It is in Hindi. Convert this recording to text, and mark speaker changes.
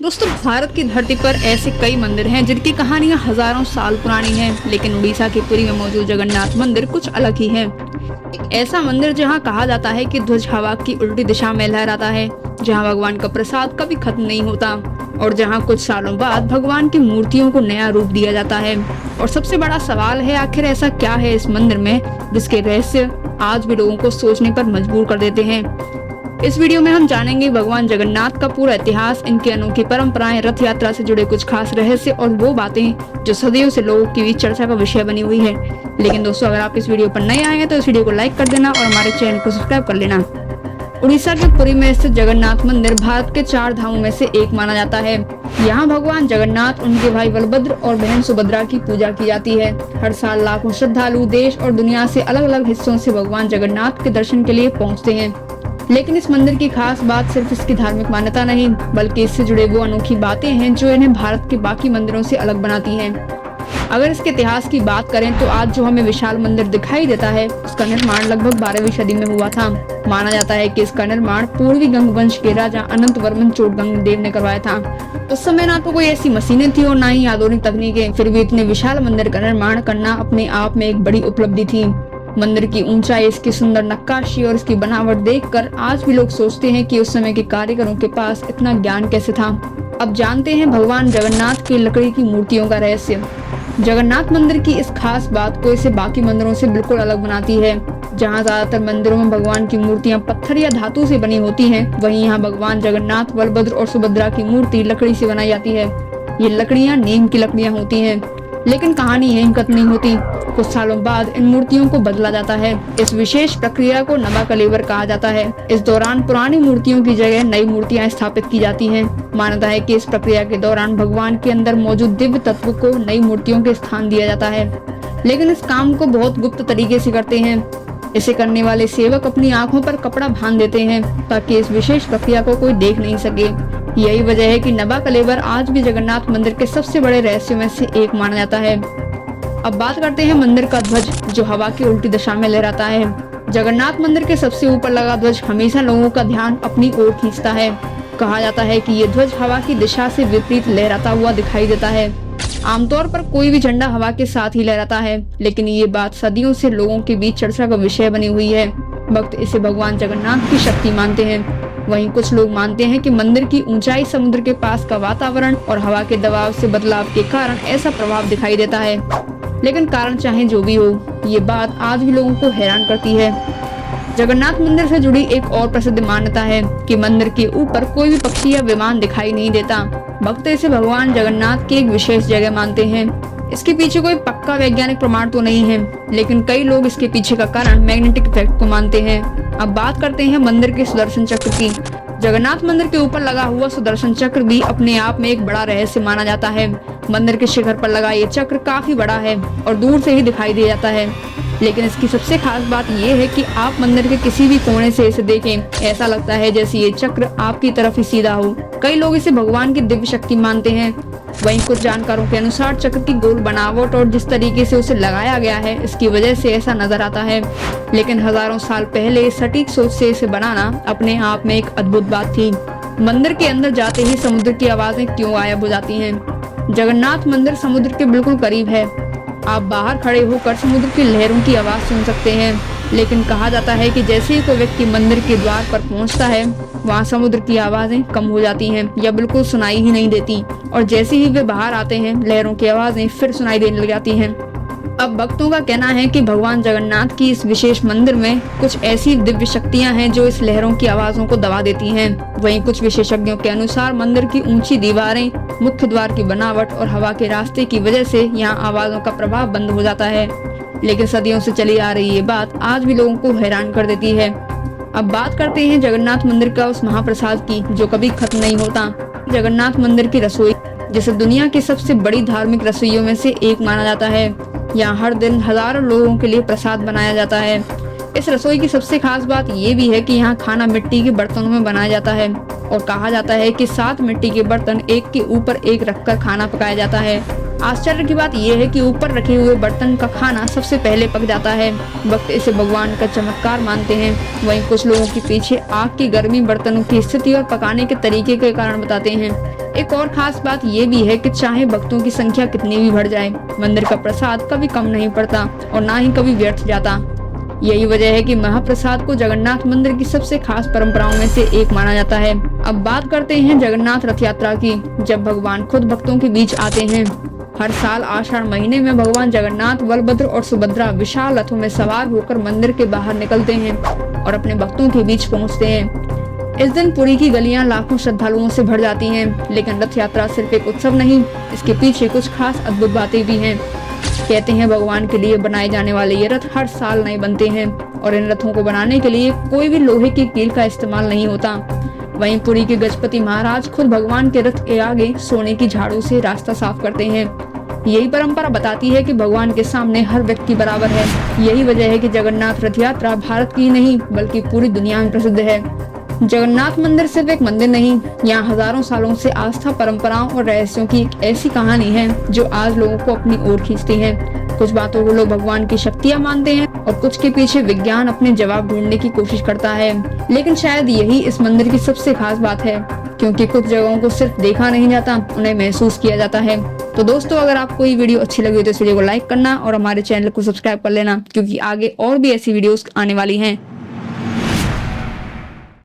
Speaker 1: दोस्तों, भारत की धरती पर ऐसे कई मंदिर हैं जिनकी कहानियां हजारों साल पुरानी हैं, लेकिन उड़ीसा के पुरी में मौजूद जगन्नाथ मंदिर कुछ अलग ही है। एक ऐसा मंदिर जहां कहा जाता है कि ध्वज हवा की उल्टी दिशा में लहराता है, जहां भगवान का प्रसाद कभी खत्म नहीं होता और जहां कुछ सालों बाद भगवान की मूर्तियों को नया रूप दिया जाता है। और सबसे बड़ा सवाल है, आखिर ऐसा क्या है इस मंदिर में जिसके रहस्य आज भी लोगों को सोचने पर मजबूर कर देते हैं। इस वीडियो में हम जानेंगे भगवान जगन्नाथ का पूरा इतिहास, इनकी अनोखी परंपराएं, रथ यात्रा से जुड़े कुछ खास रहस्य और वो बातें जो सदियों से लोगों के बीच चर्चा का विषय बनी हुई है। लेकिन दोस्तों, अगर आप इस वीडियो पर नए आए हैं तो इस वीडियो को लाइक कर देना और हमारे चैनल को सब्सक्राइब कर लेना। उड़ीसा के पुरी में स्थित जगन्नाथ मंदिर भारत के 4 धामों में से एक माना जाता है। यहाँ भगवान जगन्नाथ, उनके भाई बलभद्र और बहन सुभद्रा की पूजा की जाती है। हर साल लाखों श्रद्धालु देश और दुनिया से अलग अलग हिस्सों से भगवान जगन्नाथ के दर्शन के लिए पहुँचते हैं। लेकिन इस मंदिर की खास बात सिर्फ इसकी धार्मिक मान्यता नहीं, बल्कि इससे जुड़े वो अनोखी बातें हैं जो इन्हें भारत के बाकी मंदिरों से अलग बनाती हैं। अगर इसके इतिहास की बात करें तो आज जो हमें विशाल मंदिर दिखाई देता है, उसका निर्माण लगभग 12वीं सदी में हुआ था। माना जाता है कि इसका निर्माण पूर्वी गंग वंश के राजा अनंत वर्मन चोटगंग देव ने करवाया था। उस समय ना तो कोई ऐसी मशीनें थी और ना ही आधुनिक तकनीकें, फिर भी इतने विशाल मंदिर का निर्माण करना अपने आप में एक बड़ी उपलब्धि थी। मंदिर की ऊंचाई, इसकी सुंदर नक्काशी और इसकी बनावट देखकर आज भी लोग सोचते हैं कि उस समय के कारीगरों के पास इतना ज्ञान कैसे था। अब जानते हैं भगवान जगन्नाथ की लकड़ी की मूर्तियों का रहस्य। जगन्नाथ मंदिर की इस खास बात को इसे बाकी मंदिरों से बिल्कुल अलग बनाती है। जहाँ ज्यादातर मंदिरों में भगवान की मूर्तियाँ पत्थर या धातु से बनी होती हैं, वहीं यहाँ भगवान जगन्नाथ, बलभद्र और सुभद्रा की मूर्ति लकड़ी से बनाई जाती है। ये लकड़ियाँ नीम की लकड़ियाँ होती हैं। लेकिन कहानी यहीं खत्म नहीं होती। कुछ सालों बाद इन मूर्तियों को बदला जाता है। इस विशेष प्रक्रिया को नवा कलेवर कहा जाता है। इस दौरान पुरानी मूर्तियों की जगह नई मूर्तियां स्थापित की जाती हैं। मान्यता है कि इस प्रक्रिया के दौरान भगवान के अंदर मौजूद दिव्य तत्व को नई मूर्तियों के स्थान दिया जाता है। लेकिन इस काम को बहुत गुप्त तरीके से करते हैं। इसे करने वाले सेवक अपनी आंखों पर कपड़ा बांध देते हैं ताकि इस विशेष प्रक्रिया को कोई देख नहीं सके। यही वजह है कि नवा कलेवर आज भी जगन्नाथ मंदिर के सबसे बड़े रहस्यों में से एक माना जाता है। अब बात करते हैं मंदिर का ध्वज, जो हवा की उल्टी दिशा में लहराता है। जगन्नाथ मंदिर के सबसे ऊपर लगा ध्वज हमेशा लोगों का ध्यान अपनी ओर खींचता है। कहा जाता है कि ये ध्वज हवा की दिशा से विपरीत लहराता हुआ दिखाई देता है। आमतौर पर कोई भी झंडा हवा के साथ ही लहराता है, लेकिन ये बात सदियों से लोगों के बीच चर्चा का विषय बनी हुई है। भक्त इसे भगवान जगन्नाथ की शक्ति मानते हैं। वहीं कुछ लोग मानते हैं कि मंदिर की ऊंचाई, समुद्र के पास का वातावरण और हवा के दबाव से बदलाव के कारण ऐसा प्रभाव दिखाई देता है। लेकिन कारण चाहे जो भी हो, ये बात आज भी लोगों को हैरान करती है। जगन्नाथ मंदिर से जुड़ी एक और प्रसिद्ध मान्यता है कि मंदिर के ऊपर कोई भी पक्षी या विमान दिखाई नहीं देता। भक्त इसे भगवान जगन्नाथ की एक विशेष जगह मानते हैं। इसके पीछे कोई पक्का वैज्ञानिक प्रमाण तो नहीं है, लेकिन कई लोग इसके पीछे का कारण मैग्नेटिक इफेक्ट को मानते हैं। अब बात करते हैं मंदिर के सुदर्शन चक्र की। जगन्नाथ मंदिर के ऊपर लगा हुआ सुदर्शन चक्र भी अपने आप में एक बड़ा रहस्य माना जाता है। मंदिर के शिखर पर लगा ये चक्र काफी बड़ा है और दूर से ही दिखाई दे जाता है। लेकिन इसकी सबसे खास बात ये है कि आप मंदिर के किसी भी कोने से इसे देखें, ऐसा लगता है जैसे ये चक्र आपकी तरफ ही सीधा हो। कई लोग इसे भगवान की दिव्य शक्ति मानते हैं। वहीं कुछ जानकारों के अनुसार चक्र की गोल बनावट और जिस तरीके से उसे लगाया गया है, इसकी वजह से ऐसा नजर आता है। लेकिन हजारों साल पहले सटीक सोच से इसे बनाना अपने आप में एक अद्भुत बात थी। मंदिर के अंदर जाते ही समुद्र की आवाजें क्यों गायब हो जाती हैं? जगन्नाथ मंदिर समुद्र के बिल्कुल करीब है। आप बाहर खड़े होकर समुद्र की लहरों की आवाज सुन सकते हैं। लेकिन कहा जाता है कि जैसे ही कोई व्यक्ति मंदिर के द्वार पर पहुंचता है, वहां समुद्र की आवाजें कम हो जाती हैं या बिल्कुल सुनाई ही नहीं देती, और जैसे ही वे बाहर आते हैं, लहरों की आवाजें फिर सुनाई देने लग जाती हैं। अब भक्तों का कहना है कि भगवान जगन्नाथ की इस विशेष मंदिर में कुछ ऐसी दिव्य शक्तियां हैं जो इस लहरों की आवाजों को दबा देती हैं। वहीं कुछ विशेषज्ञों के अनुसार मंदिर की ऊंची दीवारें, मुख्य द्वार की बनावट और हवा के रास्ते की वजह से यहाँ आवाजों का प्रभाव बंद हो जाता है। लेकिन सदियों से चली आ रही ये बात आज भी लोगों को हैरान कर देती है। अब बात करते हैं जगन्नाथ मंदिर का उस महाप्रसाद की जो कभी खत्म नहीं होता। जगन्नाथ मंदिर की रसोई, जिसे दुनिया की सबसे बड़ी धार्मिक रसोइयों में से एक माना जाता है, यहाँ हर दिन हजारों लोगों के लिए प्रसाद बनाया जाता है। इस रसोई की सबसे खास बात ये भी है कि यहाँ खाना मिट्टी के बर्तनों में बनाया जाता है। और कहा जाता है कि 7 मिट्टी के बर्तन एक के ऊपर एक रखकर खाना पकाया जाता है। आश्चर्य की बात यह है कि ऊपर रखे हुए बर्तन का खाना सबसे पहले पक जाता है। भक्त इसे भगवान का चमत्कार मानते हैं। वहीं कुछ लोगों के पीछे आग की गर्मी, बर्तनों की स्थिति और पकाने के तरीके के कारण बताते हैं। एक और खास बात यह भी है कि चाहे भक्तों की संख्या कितनी भी बढ़ जाए, मंदिर का प्रसाद कभी कम नहीं पड़ता और ना ही कभी व्यर्थ जाता। यही वजह है कि महाप्रसाद को जगन्नाथ मंदिर की सबसे खास परंपराओं में से एक माना जाता है। अब बात करते हैं जगन्नाथ रथ यात्रा की, जब भगवान खुद भक्तों के बीच आते हैं। हर साल आषाढ़ महीने में भगवान जगन्नाथ, बलभद्र और सुभद्रा विशाल रथों में सवार होकर मंदिर के बाहर निकलते हैं और अपने भक्तों के बीच पहुंचते हैं। इस दिन पुरी की गलियां लाखों श्रद्धालुओं से भर जाती हैं। लेकिन रथ यात्रा सिर्फ एक उत्सव नहीं, इसके पीछे कुछ खास अद्भुत बातें भी हैं। कहते हैं भगवान के लिए बनाए जाने वाले ये रथ हर साल नए बनते हैं और इन रथों को बनाने के लिए कोई भी लोहे की कील का इस्तेमाल नहीं होता। वहीं पुरी के गजपति महाराज खुद भगवान के रथ के आगे सोने की झाड़ू से रास्ता साफ करते हैं। यही परंपरा बताती है कि भगवान के सामने हर व्यक्ति बराबर है। यही वजह है कि जगन्नाथ रथ यात्रा भारत की नहीं बल्कि पूरी दुनिया में प्रसिद्ध है। जगन्नाथ मंदिर सिर्फ एक मंदिर नहीं, यहाँ हजारों सालों से आस्था, परंपराओं और रहस्यों की एक ऐसी कहानी है जो आज लोगों को अपनी ओर खींचती है। कुछ बातों को लोग भगवान की शक्तियाँ मानते हैं और कुछ के पीछे विज्ञान अपने जवाब ढूंढने की कोशिश करता है। लेकिन शायद यही इस मंदिर की सबसे खास बात है, क्योंकि कुछ जगहों को सिर्फ देखा नहीं जाता, उन्हें महसूस किया जाता है। तो दोस्तों, अगर आपको ये वीडियो अच्छी लगी हो तो इस वीडियो को लाइक करना और हमारे चैनल को सब्सक्राइब कर लेना, क्योंकि आगे और भी ऐसी वीडियोस आने वाली हैं।